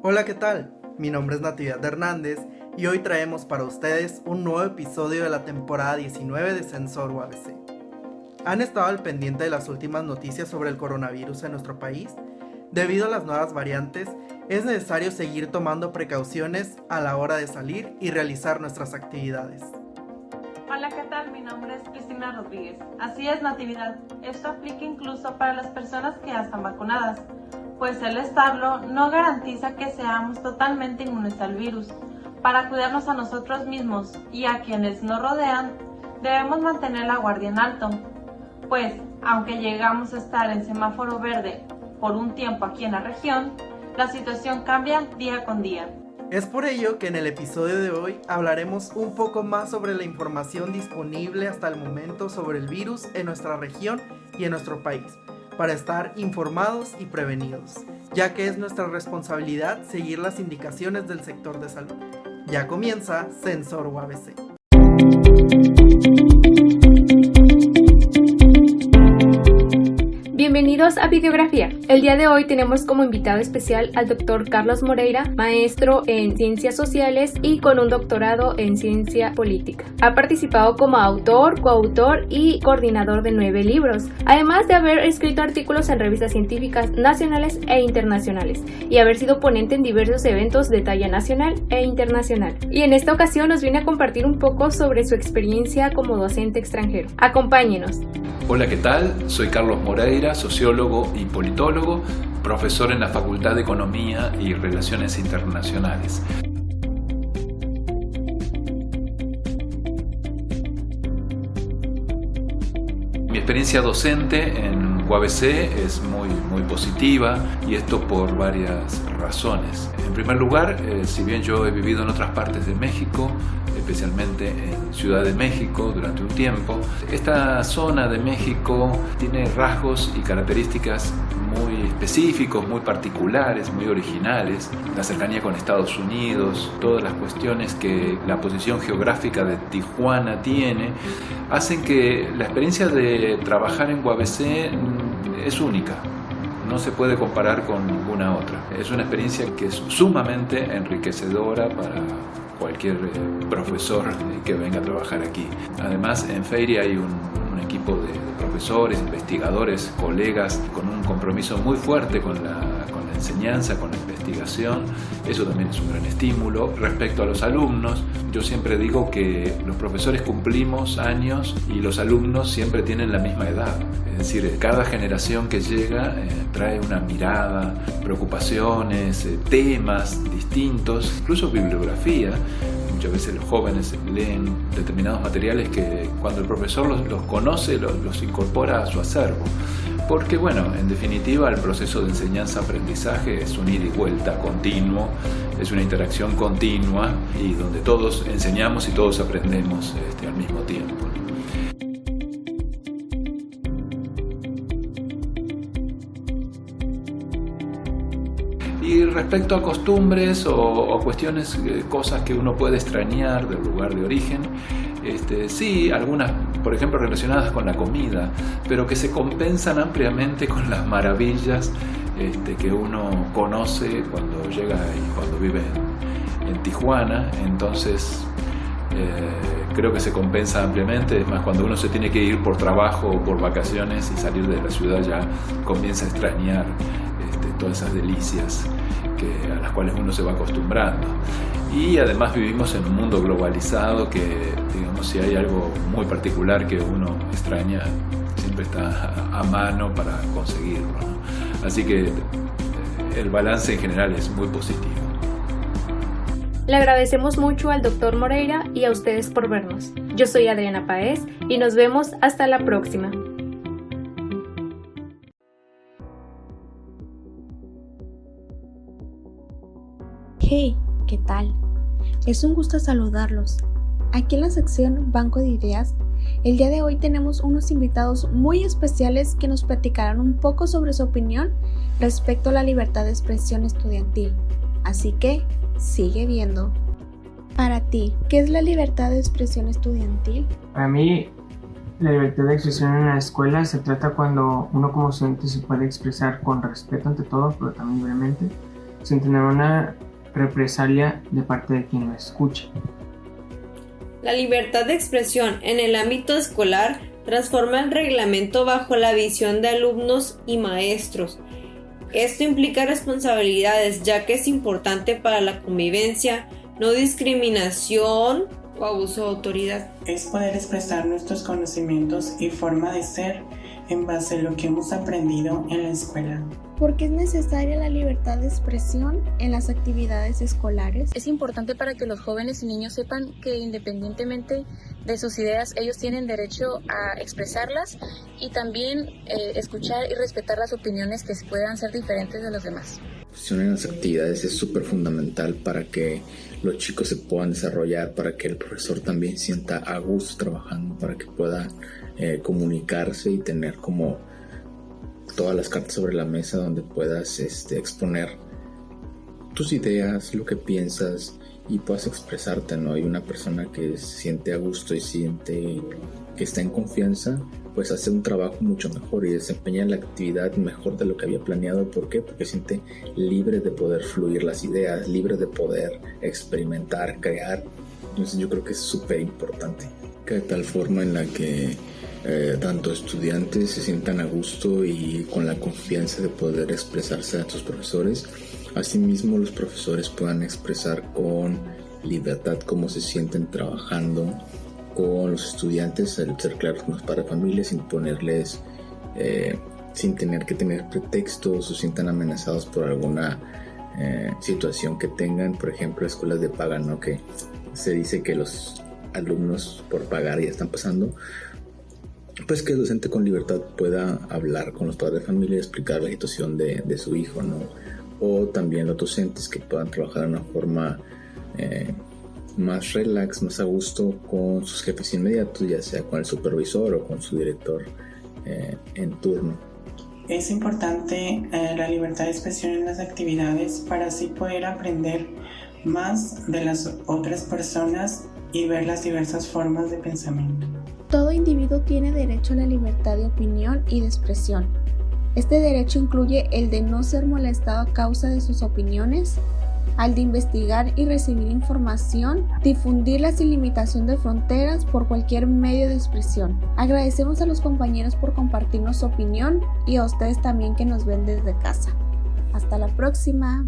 Hola, ¿qué tal? Mi nombre es Natividad Hernández y hoy traemos para ustedes un nuevo episodio de la temporada 19 de Sensor UABC. ¿Han estado al pendiente de las últimas noticias sobre el coronavirus en nuestro país? Debido a las nuevas variantes, es necesario seguir tomando precauciones a la hora de salir y realizar nuestras actividades. Hola, ¿qué tal? Mi nombre es Cristina Rodríguez. Así es, Natividad. Esto aplica incluso para las personas que ya están vacunadas, pues el estarlo no garantiza que seamos totalmente inmunes al virus. Para cuidarnos a nosotros mismos y a quienes nos rodean, debemos mantener la guardia en alto, pues aunque llegamos a estar en semáforo verde por un tiempo aquí en la región, la situación cambia día con día. Es por ello que en el episodio de hoy hablaremos un poco más sobre la información disponible hasta el momento sobre el virus en nuestra región y en nuestro país, para estar informados y prevenidos, ya que es nuestra responsabilidad seguir las indicaciones del sector de salud. Ya comienza Sensor UABC. Bienvenidos a Videografía. El día de hoy tenemos como invitado especial al Dr. Carlos Moreira, maestro en Ciencias Sociales y con un doctorado en Ciencia Política. Ha participado como autor, coautor y coordinador de 9 libros, además de haber escrito artículos en revistas científicas nacionales e internacionales y haber sido ponente en diversos eventos de talla nacional e internacional. Y en esta ocasión nos viene a compartir un poco sobre su experiencia como docente extranjero. Acompáñenos. Hola, ¿qué tal? Soy Carlos Moreira, sociólogo y politólogo, profesor en la Facultad de Economía y Relaciones Internacionales. Mi experiencia docente en UABC es muy positiva, y esto por varias razones. En primer lugar, si bien yo he vivido en otras partes de México, especialmente en Ciudad de México durante un tiempo, esta zona de México tiene rasgos y características muy específicos, muy particulares, muy originales. La cercanía con Estados Unidos, todas las cuestiones que la posición geográfica de Tijuana tiene, hacen que la experiencia de trabajar en UABC es única. No se puede comparar con ninguna otra. Es una experiencia que es sumamente enriquecedora para cualquier profesor que venga a trabajar aquí. Además, en Feria hay un equipo de profesores, investigadores, colegas con un compromiso muy fuerte con la enseñanza, con la investigación. Eso también es un gran estímulo. Respecto a los alumnos, yo siempre digo que los profesores cumplimos años y los alumnos siempre tienen la misma edad. Es decir, cada generación que llega trae una mirada, preocupaciones, temas distintos, incluso bibliografía. Muchas veces los jóvenes leen determinados materiales que cuando el profesor los conoce, los incorpora a su acervo. Porque, bueno, en definitiva, el proceso de enseñanza-aprendizaje es un ida y vuelta continuo, es una interacción continua y donde todos enseñamos y todos aprendemos al mismo tiempo. Y respecto a costumbres o cuestiones, cosas que uno puede extrañar del lugar de origen, sí, algunas, por ejemplo, relacionadas con la comida, pero que se compensan ampliamente con las maravillas que uno conoce cuando llega y cuando vive en Tijuana. Entonces, creo que se compensa ampliamente. Es más, cuando uno se tiene que ir por trabajo o por vacaciones y salir de la ciudad, ya comienza a extrañar todas esas delicias a las cuales uno se va acostumbrando. Y además vivimos en un mundo globalizado que, digamos, si hay algo muy particular que uno extraña, siempre está a mano para conseguirlo, ¿no? Así que el balance en general es muy positivo. Le agradecemos mucho al Dr. Moreira y a ustedes por vernos. Yo soy Adriana Paez y nos vemos hasta la próxima. Hey, ¿qué tal? Es un gusto saludarlos. Aquí en la sección Banco de Ideas, el día de hoy tenemos unos invitados muy especiales que nos platicarán un poco sobre su opinión respecto a la libertad de expresión estudiantil. Así que, sigue viendo. Para ti, ¿qué es la libertad de expresión estudiantil? Para mí, la libertad de expresión en la escuela se trata cuando uno como estudiante se puede expresar con respeto ante todo, pero también libremente, sin tener una represalia de parte de quien lo escucha. La libertad de expresión en el ámbito escolar transforma el reglamento bajo la visión de alumnos y maestros. Esto implica responsabilidades, ya que es importante para la convivencia, no discriminación o abuso de autoridad. Es poder expresar nuestros conocimientos y forma de ser en base a lo que hemos aprendido en la escuela. ¿Por qué es necesaria la libertad de expresión en las actividades escolares? Es importante para que los jóvenes y niños sepan que independientemente de sus ideas, ellos tienen derecho a expresarlas y también escuchar y respetar las opiniones que puedan ser diferentes de los demás. En las actividades es súper fundamental para que los chicos se puedan desarrollar, para que el profesor también sienta a gusto trabajando, para que pueda comunicarse y tener como todas las cartas sobre la mesa donde puedas exponer tus ideas, lo que piensas y puedas expresarte, ¿no? Hay una persona que se siente a gusto y siente que está en confianza, pues hace un trabajo mucho mejor y desempeña la actividad mejor de lo que había planeado. ¿Por qué? Porque se siente libre de poder fluir las ideas, libre de poder experimentar, crear. Entonces yo creo que es súper importante. De tal forma en la que tanto estudiantes se sientan a gusto y con la confianza de poder expresarse a sus profesores. Asimismo, los profesores puedan expresar con libertad cómo se sienten trabajando con los estudiantes, al ser claros con los padres de familia, sin ponerles, sin tener que tener pretextos o sientan amenazados por alguna situación que tengan. Por ejemplo, escuelas de paga, ¿no? Que se dice que los alumnos por pagar ya están pasando, pues que el docente con libertad pueda hablar con los padres de familia y explicar la situación de su hijo, ¿no? O también los docentes que puedan trabajar de una forma más relax, más a gusto con sus jefes inmediatos, ya sea con el supervisor o con su director en turno. Es importante la libertad de expresión en las actividades para así poder aprender más de las otras personas y ver las diversas formas de pensamiento. Todo individuo tiene derecho a la libertad de opinión y de expresión. Este derecho incluye el de no ser molestado a causa de sus opiniones, al de investigar y recibir información, difundirla sin limitación de fronteras por cualquier medio de expresión. Agradecemos a los compañeros por compartirnos su opinión y a ustedes también que nos ven desde casa. Hasta la próxima.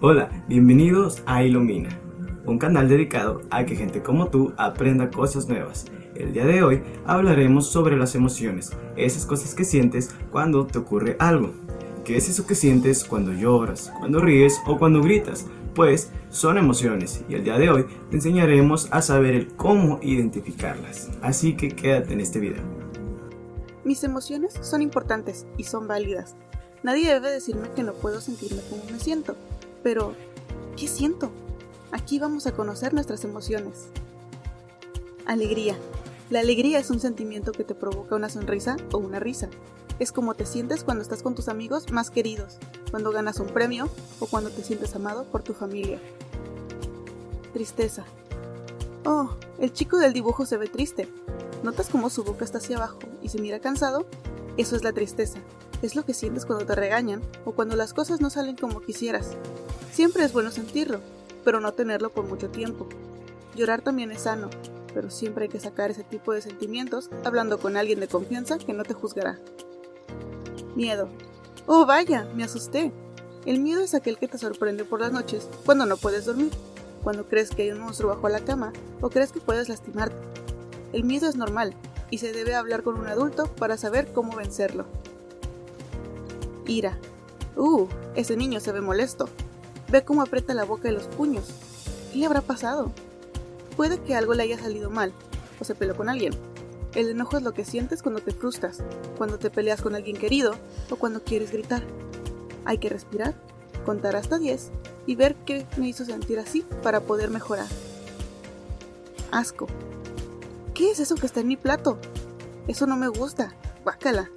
Hola, bienvenidos a Ilumina, un canal dedicado a que gente como tú aprenda cosas nuevas. El día de hoy hablaremos sobre las emociones, esas cosas que sientes cuando te ocurre algo. ¿Qué es eso que sientes cuando lloras, cuando ríes o cuando gritas? Pues son emociones y el día de hoy te enseñaremos a saber el cómo identificarlas. Así que quédate en este video. Mis emociones son importantes y son válidas. Nadie debe decirme que no puedo sentirme como me siento. Pero, ¿qué siento? Aquí vamos a conocer nuestras emociones. Alegría. La alegría es un sentimiento que te provoca una sonrisa o una risa. Es como te sientes cuando estás con tus amigos más queridos, cuando ganas un premio o cuando te sientes amado por tu familia. Tristeza. Oh, el chico del dibujo se ve triste. ¿Notas cómo su boca está hacia abajo y se mira cansado? Eso es la tristeza. Es lo que sientes cuando te regañan o cuando las cosas no salen como quisieras. Siempre es bueno sentirlo, pero no tenerlo por mucho tiempo. Llorar también es sano, pero siempre hay que sacar ese tipo de sentimientos hablando con alguien de confianza que no te juzgará. Miedo. Oh, vaya, me asusté. El miedo es aquel que te sorprende por las noches cuando no puedes dormir, cuando crees que hay un monstruo bajo la cama o crees que puedes lastimarte. El miedo es normal y se debe hablar con un adulto para saber cómo vencerlo. Ira. Ese niño se ve molesto. Ve cómo aprieta la boca y los puños. ¿Qué le habrá pasado? Puede que algo le haya salido mal, o se peleó con alguien. El enojo es lo que sientes cuando te frustras, cuando te peleas con alguien querido o cuando quieres gritar. Hay que respirar, contar hasta 10 y ver qué me hizo sentir así para poder mejorar. Asco. ¿Qué es eso que está en mi plato? Eso no me gusta. Guácala.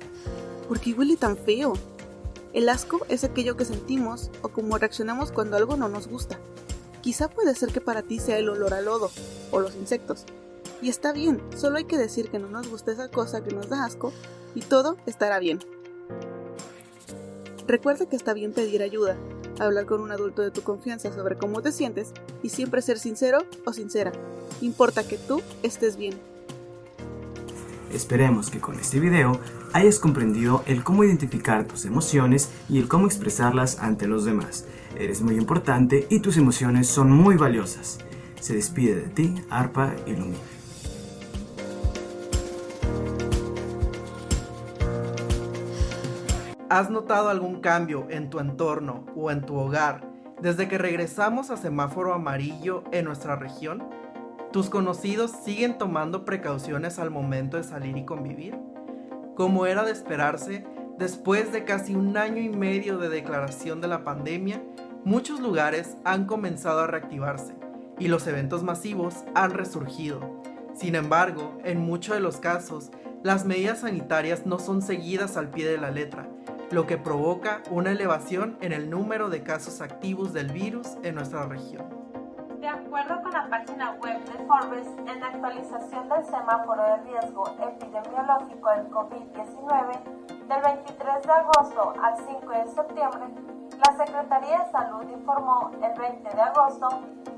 ¿Por qué huele tan feo? El asco es aquello que sentimos o cómo reaccionamos cuando algo no nos gusta. Quizá puede ser que para ti sea el olor a lodo o los insectos. Y está bien, solo hay que decir que no nos gusta esa cosa que nos da asco y todo estará bien. Recuerda que está bien pedir ayuda, hablar con un adulto de tu confianza sobre cómo te sientes y siempre ser sincero o sincera. Importa que tú estés bien. Esperemos que con este video hayas comprendido el cómo identificar tus emociones y el cómo expresarlas ante los demás. Eres muy importante y tus emociones son muy valiosas. Se despide de ti, Arpa Ilumina. ¿Has notado algún cambio en tu entorno o en tu hogar desde que regresamos a semáforo amarillo en nuestra región? ¿Tus conocidos siguen tomando precauciones al momento de salir y convivir? Como era de esperarse, después de casi 1 año y medio de declaración de la pandemia, muchos lugares han comenzado a reactivarse y los eventos masivos han resurgido. Sin embargo, en muchos de los casos, las medidas sanitarias no son seguidas al pie de la letra, lo que provoca una elevación en el número de casos activos del virus en nuestra región. De acuerdo con la página web de Forbes, en la actualización del semáforo de riesgo epidemiológico del COVID-19, del 23 de agosto al 5 de septiembre, la Secretaría de Salud informó el 20 de agosto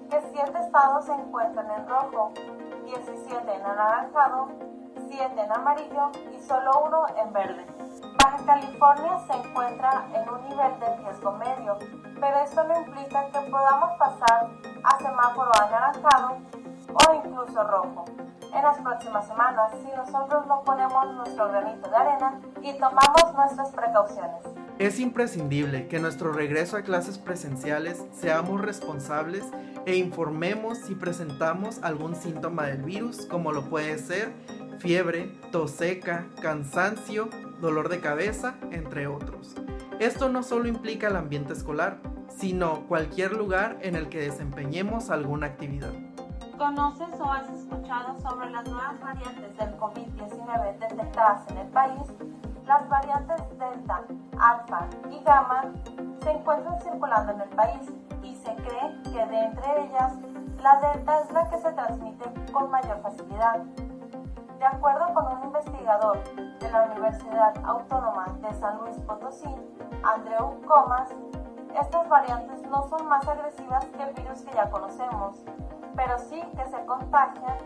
que 7 estados se encuentran en rojo, 17 en anaranjado, 7 en amarillo y solo 1 en verde. Baja California se encuentra en un nivel de riesgo medio, pero esto no implica que podamos pasar a semáforo anaranjado o incluso rojo en las próximas semanas si nosotros no ponemos nuestro granito de arena y tomamos nuestras precauciones. Es imprescindible que en nuestro regreso a clases presenciales seamos responsables e informemos si presentamos algún síntoma del virus, como lo puede ser fiebre, tos seca, cansancio, dolor de cabeza, entre otros. Esto no solo implica el ambiente escolar, sino cualquier lugar en el que desempeñemos alguna actividad. ¿Conoces o has escuchado sobre las nuevas variantes del COVID-19 detectadas en el país? Las variantes Delta, Alfa y Gamma se encuentran circulando en el país y se cree que de entre ellas, la Delta es la que se transmite con mayor facilidad. De acuerdo con un investigador de la Universidad Autónoma de San Luis Potosí, Andreu Comas, estas variantes no son más agresivas que el virus que ya conocemos, pero sí que se contagian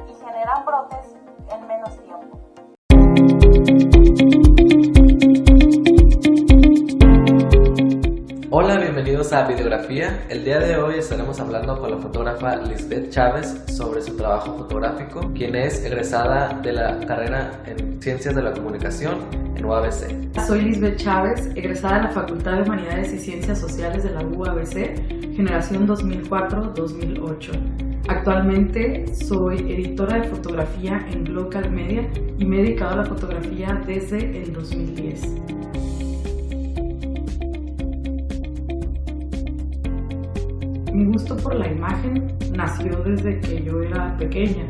y generan brotes en menos tiempo. Hola, bienvenidos a Videografía. El día de hoy estaremos hablando con la fotógrafa Lisbeth Chávez sobre su trabajo fotográfico, quien es egresada de la carrera en Ciencias de la Comunicación en UABC. Soy Lisbeth Chávez, egresada de la Facultad de Humanidades y Ciencias Sociales de la UABC, generación 2004-2008. Actualmente soy editora de fotografía en Glocal Media y me he dedicado a la fotografía desde el 2010. Mi gusto por la imagen nació desde que yo era pequeña,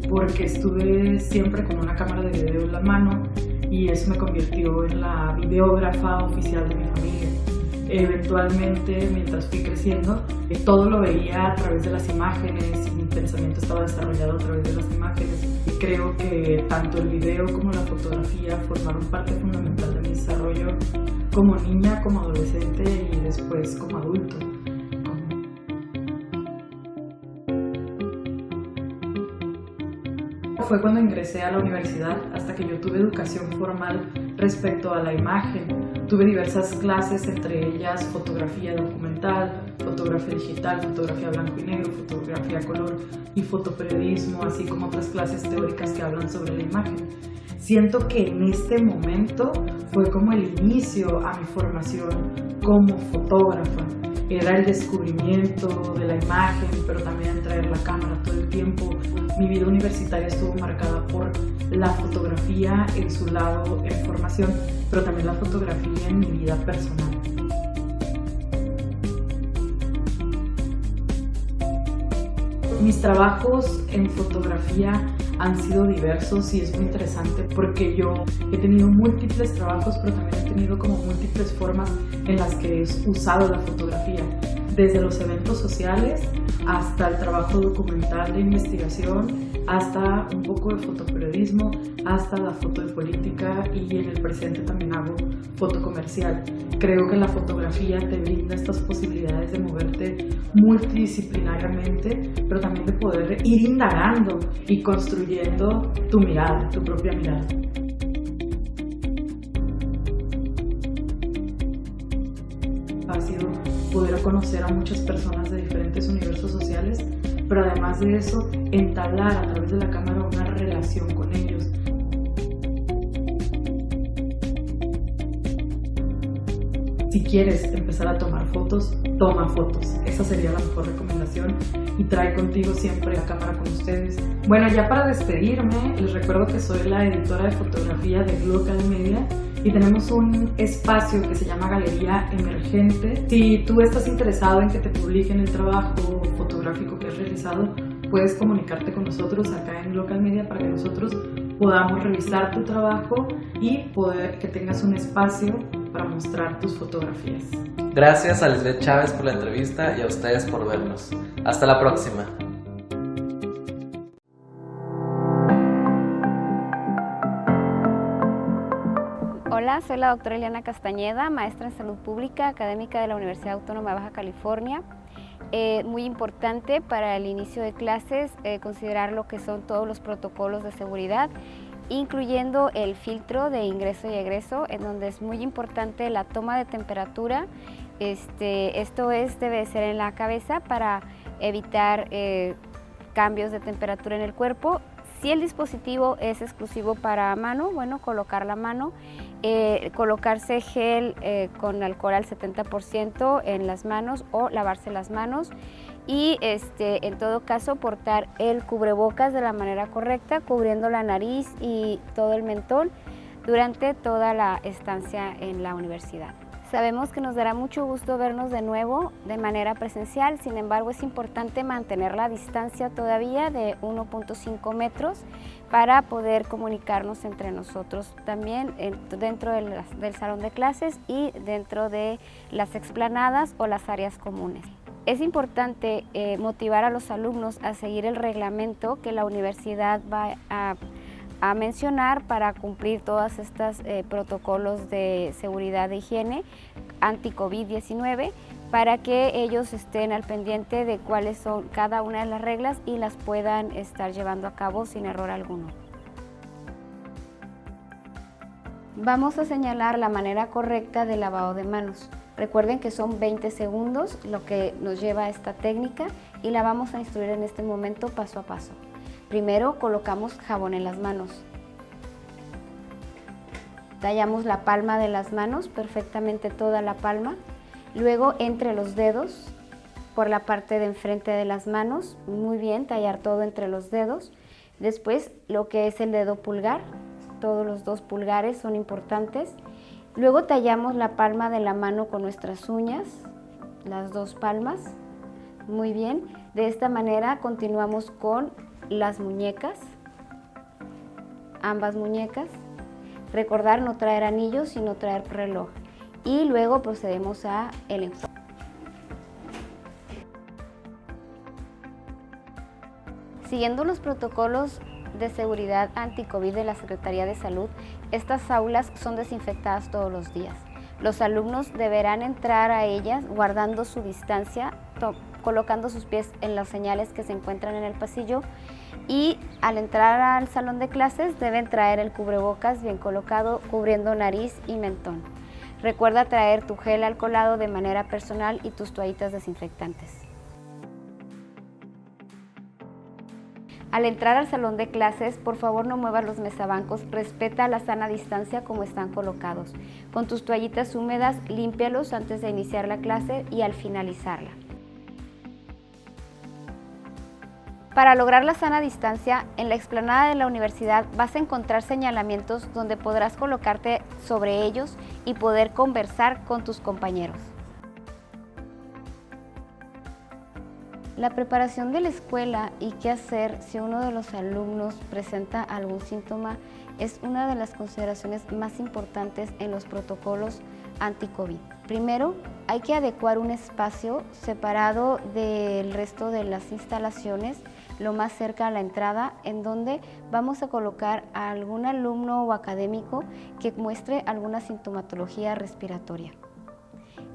porque estuve siempre con una cámara de video en la mano y eso me convirtió en la videógrafa oficial de mi familia. Eventualmente, mientras fui creciendo, todo lo veía a través de las imágenes y mi pensamiento estaba desarrollado a través de las imágenes. Y creo que tanto el video como la fotografía formaron parte fundamental de mi desarrollo como niña, como adolescente y después como adulto. Fue cuando ingresé a la universidad hasta que yo tuve educación formal respecto a la imagen. Tuve diversas clases, entre ellas fotografía documental, fotografía digital, fotografía blanco y negro, fotografía color y fotoperiodismo, así como otras clases teóricas que hablan sobre la imagen. Siento que en este momento fue como el inicio a mi formación como fotógrafa. Era el descubrimiento de la imagen, pero también traer la cámara todo el tiempo. Mi vida universitaria estuvo marcada por la fotografía en su lado en formación, pero también la fotografía en mi vida personal. Mis trabajos en fotografía han sido diversos y es muy interesante porque yo he tenido múltiples trabajos, pero también he tenido como múltiples formas en las que he usado la fotografía. desde los eventos sociales hasta el trabajo documental de investigación, hasta un poco de fotoperiodismo, hasta la foto de política, y en el presente también hago foto comercial. Creo que la fotografía te brinda estas posibilidades de moverte multidisciplinariamente, pero también de poder ir indagando y construyendo tu mirada, tu propia mirada. Ha sido poder conocer a muchas personas de diferentes universos sociales, pero además de eso, entablar a través de la cámara una relación con ellos. Si quieres empezar a tomar fotos, toma fotos. Esa sería la mejor recomendación, y trae contigo siempre la cámara con ustedes. Bueno, ya para despedirme, les recuerdo que soy la editora de fotografía de Local Media y tenemos un espacio que se llama Galería Emergente. Si tú estás interesado en que te publiquen el trabajo fotográfico que has realizado, puedes comunicarte con nosotros acá en Local Media para que nosotros podamos revisar tu trabajo y poder que tengas un espacio para mostrar tus fotografías. Gracias a Lisbeth Chávez por la entrevista y a ustedes por vernos. Hasta la próxima. Hola, soy la doctora Eliana Castañeda, maestra en Salud Pública, académica de la Universidad Autónoma de Baja California. Muy importante para el inicio de clases considerar lo que son todos los protocolos de seguridad, incluyendo el filtro de ingreso y egreso, en donde es muy importante la toma de temperatura. Esto debe ser en la cabeza para evitar cambios de temperatura en el cuerpo. Si el dispositivo es exclusivo para mano, bueno, colocar la mano, colocarse gel con alcohol al 70% en las manos o lavarse las manos, y en todo caso portar el cubrebocas de la manera correcta, cubriendo la nariz y todo el mentón durante toda la estancia en la universidad. Sabemos que nos dará mucho gusto vernos de nuevo de manera presencial, sin embargo es importante mantener la distancia todavía de 1.5 metros para poder comunicarnos entre nosotros también dentro del salón de clases y dentro de las explanadas o las áreas comunes. Es importante motivar a los alumnos a seguir el reglamento que la universidad va a mencionar para cumplir todos estos protocolos de seguridad de higiene anti-COVID-19, para que ellos estén al pendiente de cuáles son cada una de las reglas y las puedan estar llevando a cabo sin error alguno. Vamos a señalar la manera correcta de lavado de manos. Recuerden que son 20 segundos lo que nos lleva a esta técnica y la vamos a instruir en este momento paso a paso. Primero colocamos jabón en las manos. Tallamos la palma de las manos, perfectamente toda la palma. Luego entre los dedos, por la parte de enfrente de las manos, muy bien, tallar todo entre los dedos. Después lo que es el dedo pulgar, todos los 2 pulgares son importantes. Luego tallamos la palma de la mano con nuestras uñas, las 2 palmas, muy bien. De esta manera continuamos con las muñecas, ambas muñecas. Recordar no traer anillos y no traer reloj. Y luego procedemos a el enjuague. Siguiendo los protocolos de seguridad anti-COVID de la Secretaría de Salud, estas aulas son desinfectadas todos los días. Los alumnos deberán entrar a ellas guardando su distancia, colocando sus pies en las señales que se encuentran en el pasillo, y al entrar al salón de clases deben traer el cubrebocas bien colocado, cubriendo nariz y mentón. Recuerda traer tu gel alcoholado de manera personal y tus toallitas desinfectantes. Al entrar al salón de clases, por favor no muevas los mesabancos, respeta la sana distancia como están colocados. Con tus toallitas húmedas, límpialos antes de iniciar la clase y al finalizarla. Para lograr la sana distancia, en la explanada de la universidad vas a encontrar señalamientos donde podrás colocarte sobre ellos y poder conversar con tus compañeros. La preparación de la escuela y qué hacer si uno de los alumnos presenta algún síntoma es una de las consideraciones más importantes en los protocolos anti-COVID. Primero, hay que adecuar un espacio separado del resto de las instalaciones, lo más cerca a la entrada, en donde vamos a colocar a algún alumno o académico que muestre alguna sintomatología respiratoria.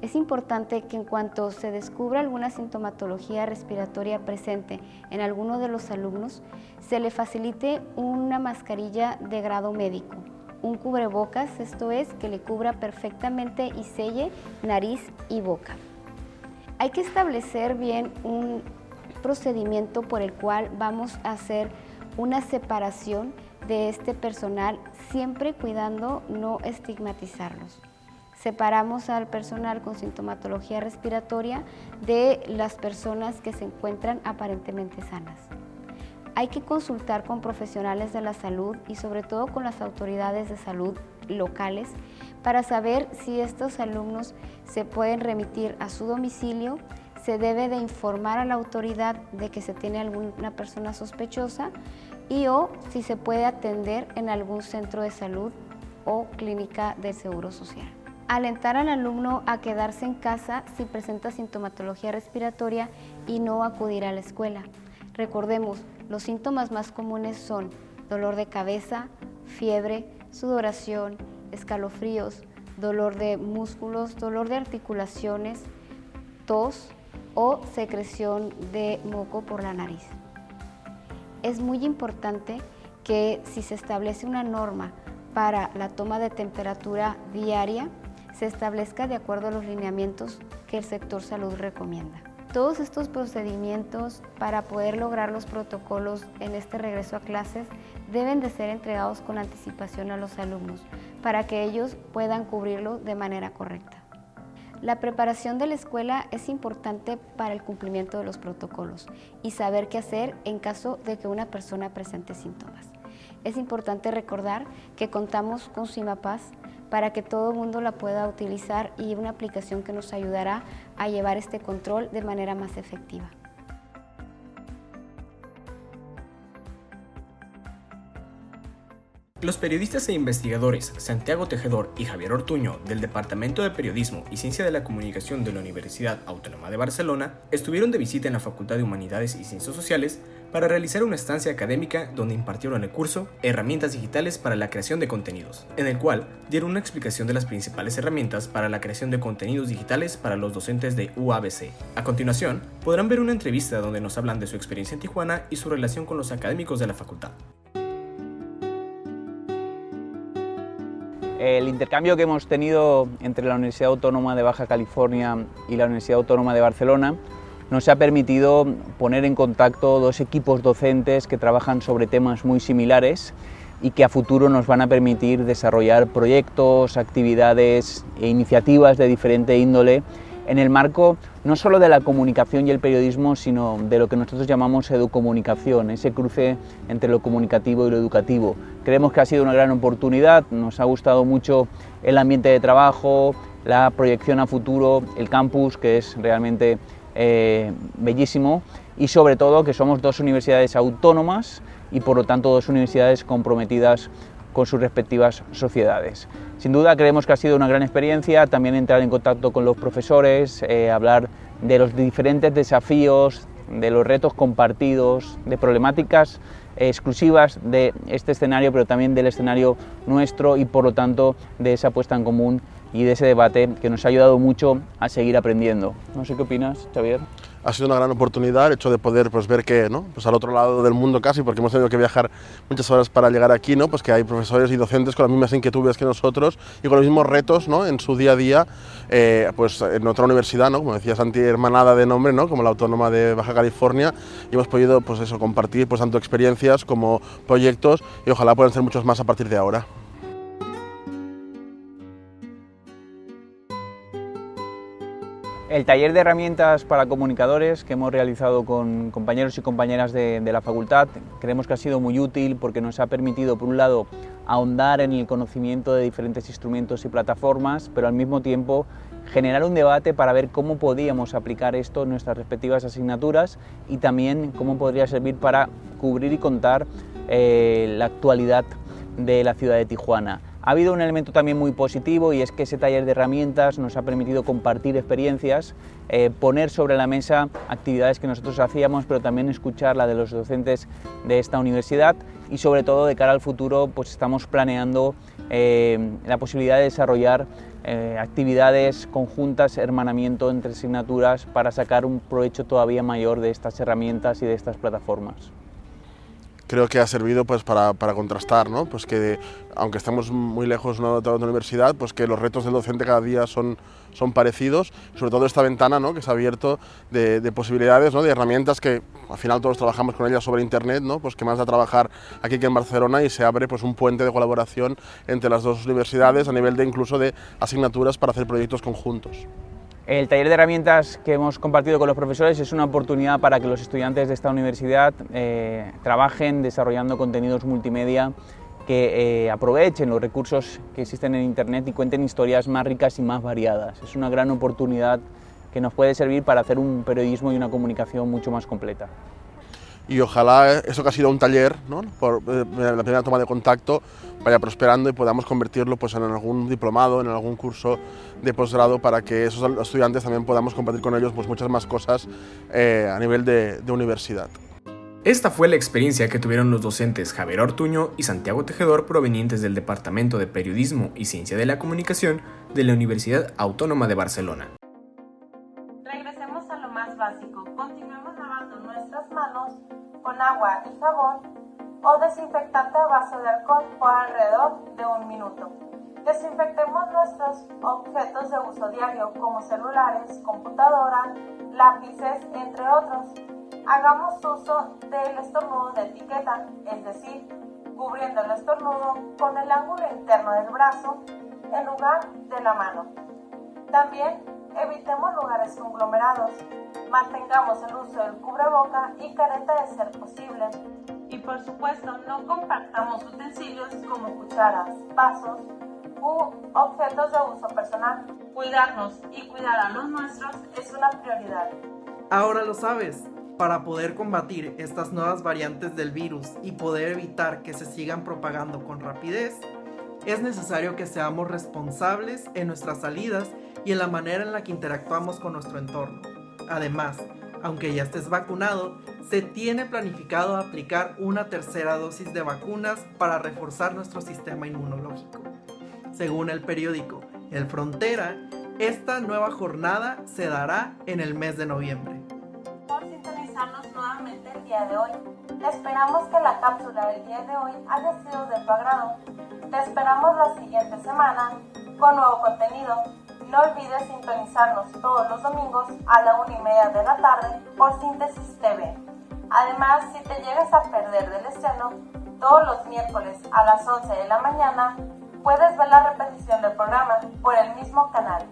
Es importante que en cuanto se descubra alguna sintomatología respiratoria presente en alguno de los alumnos, se le facilite una mascarilla de grado médico, un cubrebocas, esto es, que le cubra perfectamente y selle nariz y boca. Hay que establecer bien un procedimiento por el cual vamos a hacer una separación de este personal, siempre cuidando no estigmatizarlos. Separamos al personal con sintomatología respiratoria de las personas que se encuentran aparentemente sanas. Hay que consultar con profesionales de la salud y sobre todo con las autoridades de salud locales para saber si estos alumnos se pueden remitir a su domicilio. Se debe de informar a la autoridad de que se tiene alguna persona sospechosa y o si se puede atender en algún centro de salud o clínica del Seguro Social. Alentar al alumno a quedarse en casa si presenta sintomatología respiratoria y no acudir a la escuela. Recordemos, los síntomas más comunes son dolor de cabeza, fiebre, sudoración, escalofríos, dolor de músculos, dolor de articulaciones, tos o secreción de moco por la nariz. Es muy importante que si se establece una norma para la toma de temperatura diaria, se establezca de acuerdo a los lineamientos que el sector salud recomienda. Todos estos procedimientos para poder lograr los protocolos en este regreso a clases deben de ser entregados con anticipación a los alumnos para que ellos puedan cubrirlo de manera correcta. La preparación de la escuela es importante para el cumplimiento de los protocolos y saber qué hacer en caso de que una persona presente síntomas. Es importante recordar que contamos con Simapaz para que todo el mundo la pueda utilizar y una aplicación que nos ayudará a llevar este control de manera más efectiva. Los periodistas e investigadores Santiago Tejedor y Javier Ortuño del Departamento de Periodismo y Ciencia de la Comunicación de la Universidad Autónoma de Barcelona estuvieron de visita en la Facultad de Humanidades y Ciencias Sociales para realizar una estancia académica donde impartieron el curso Herramientas Digitales para la Creación de Contenidos, en el cual dieron una explicación de las principales herramientas para la creación de contenidos digitales para los docentes de UABC. A continuación, podrán ver una entrevista donde nos hablan de su experiencia en Tijuana y su relación con los académicos de la facultad. El intercambio que hemos tenido entre la Universidad Autónoma de Baja California y la Universidad Autónoma de Barcelona nos ha permitido poner en contacto dos equipos docentes que trabajan sobre temas muy similares y que a futuro nos van a permitir desarrollar proyectos, actividades e iniciativas de diferente índole en el marco no solo de la comunicación y el periodismo, sino de lo que nosotros llamamos educomunicación, ese cruce entre lo comunicativo y lo educativo. Creemos que ha sido una gran oportunidad, nos ha gustado mucho el ambiente de trabajo, la proyección a futuro, el campus, que es realmente bellísimo, y sobre todo que somos dos universidades autónomas y por lo tanto dos universidades comprometidas con sus respectivas sociedades. Sin duda creemos que ha sido una gran experiencia también entrar en contacto con los profesores, hablar de los diferentes desafíos, de los retos compartidos, de problemáticas exclusivas de este escenario, pero también del escenario nuestro y por lo tanto de esa puesta en común y de ese debate que nos ha ayudado mucho a seguir aprendiendo. No sé qué opinas, Xavier. Ha sido una gran oportunidad el hecho de poder ver que, ¿no?, pues al otro lado del mundo casi, porque hemos tenido que viajar muchas horas para llegar aquí, ¿no?, pues que hay profesores y docentes con las mismas inquietudes que nosotros y con los mismos retos, ¿no?, en su día a día, pues en otra universidad, ¿no?, como decía Santi, hermanada de nombre, ¿no?, como la Autónoma de Baja California, y hemos podido pues eso, compartir pues tanto experiencias como proyectos y ojalá puedan ser muchos más a partir de ahora. El taller de herramientas para comunicadores que hemos realizado con compañeros y compañeras de la facultad creemos que ha sido muy útil porque nos ha permitido, por un lado, ahondar en el conocimiento de diferentes instrumentos y plataformas, pero al mismo tiempo generar un debate para ver cómo podíamos aplicar esto en nuestras respectivas asignaturas y también cómo podría servir para cubrir y contar la actualidad de la ciudad de Tijuana. Ha habido un elemento también muy positivo y es que ese taller de herramientas nos ha permitido compartir experiencias, poner sobre la mesa actividades que nosotros hacíamos, pero también escuchar la de los docentes de esta universidad y sobre todo de cara al futuro pues estamos planeando la posibilidad de desarrollar actividades conjuntas, hermanamiento entre asignaturas para sacar un provecho todavía mayor de estas herramientas y de estas plataformas. Creo que ha servido pues para contrastar, ¿no? Pues que aunque estamos muy lejos una de otra universidad, pues que los retos del docente cada día son parecidos, sobre todo esta ventana, ¿no? Que se ha abierto de posibilidades, ¿no? De herramientas que al final todos trabajamos con ellas sobre internet, ¿no? Pues que más da trabajar aquí que en Barcelona y se abre pues un puente de colaboración entre las dos universidades a nivel de incluso de asignaturas para hacer proyectos conjuntos. El taller de herramientas que hemos compartido con los profesores es una oportunidad para que los estudiantes de esta universidad trabajen desarrollando contenidos multimedia que aprovechen los recursos que existen en internet y cuenten historias más ricas y más variadas. Es una gran oportunidad que nos puede servir para hacer un periodismo y una comunicación mucho más completa. Y ojalá eso que ha sido un taller, ¿no? Por la primera toma de contacto, vaya prosperando y podamos convertirlo pues, en algún diplomado, en algún curso de posgrado para que esos estudiantes también podamos compartir con ellos pues, muchas más cosas a nivel de universidad. Esta fue la experiencia que tuvieron los docentes Javier Ortuño y Santiago Tejedor provenientes del Departamento de Periodismo y Ciencia de la Comunicación de la Universidad Autónoma de Barcelona. Regresemos a lo más básico. Continuemos lavando nuestras manos con agua y jabón o desinfectante a base de alcohol por alrededor de 1 minuto. Desinfectemos nuestros objetos de uso diario como celulares, computadora, lápices, entre otros. Hagamos uso del estornudo de etiqueta, es decir, cubriendo el estornudo con el ángulo interno del brazo en lugar de la mano. También evitemos lugares conglomerados. Mantengamos el uso del cubreboca y careta de ser posible. Y por supuesto, no compartamos utensilios como cucharas, vasos u objetos de uso personal. Cuidarnos y cuidar a los nuestros es una prioridad. Ahora lo sabes. Para poder combatir estas nuevas variantes del virus y poder evitar que se sigan propagando con rapidez, es necesario que seamos responsables en nuestras salidas y en la manera en la que interactuamos con nuestro entorno. Además, aunque ya estés vacunado, se tiene planificado aplicar una tercera dosis de vacunas para reforzar nuestro sistema inmunológico. Según el periódico El Frontera, esta nueva jornada se dará en el mes de noviembre. Por sintonizarnos nuevamente el día de hoy. Esperamos que la cápsula del día de hoy haya sido de tu agrado. Te esperamos la siguiente semana con nuevo contenido. No olvides sintonizarnos todos los domingos a la 1:30 de la tarde por Síntesis TV. Además, si te llegas a perder del estreno, todos los miércoles a las 11 de la mañana puedes ver la repetición del programa por el mismo canal.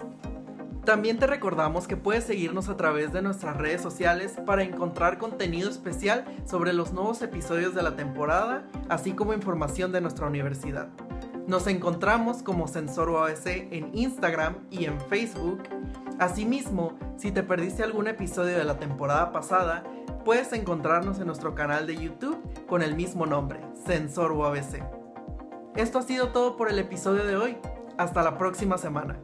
También te recordamos que puedes seguirnos a través de nuestras redes sociales para encontrar contenido especial sobre los nuevos episodios de la temporada, así como información de nuestra universidad. Nos encontramos como Censor UABC en Instagram y en Facebook. Asimismo, si te perdiste algún episodio de la temporada pasada, puedes encontrarnos en nuestro canal de YouTube con el mismo nombre, Censor UABC. Esto ha sido todo por el episodio de hoy. Hasta la próxima semana.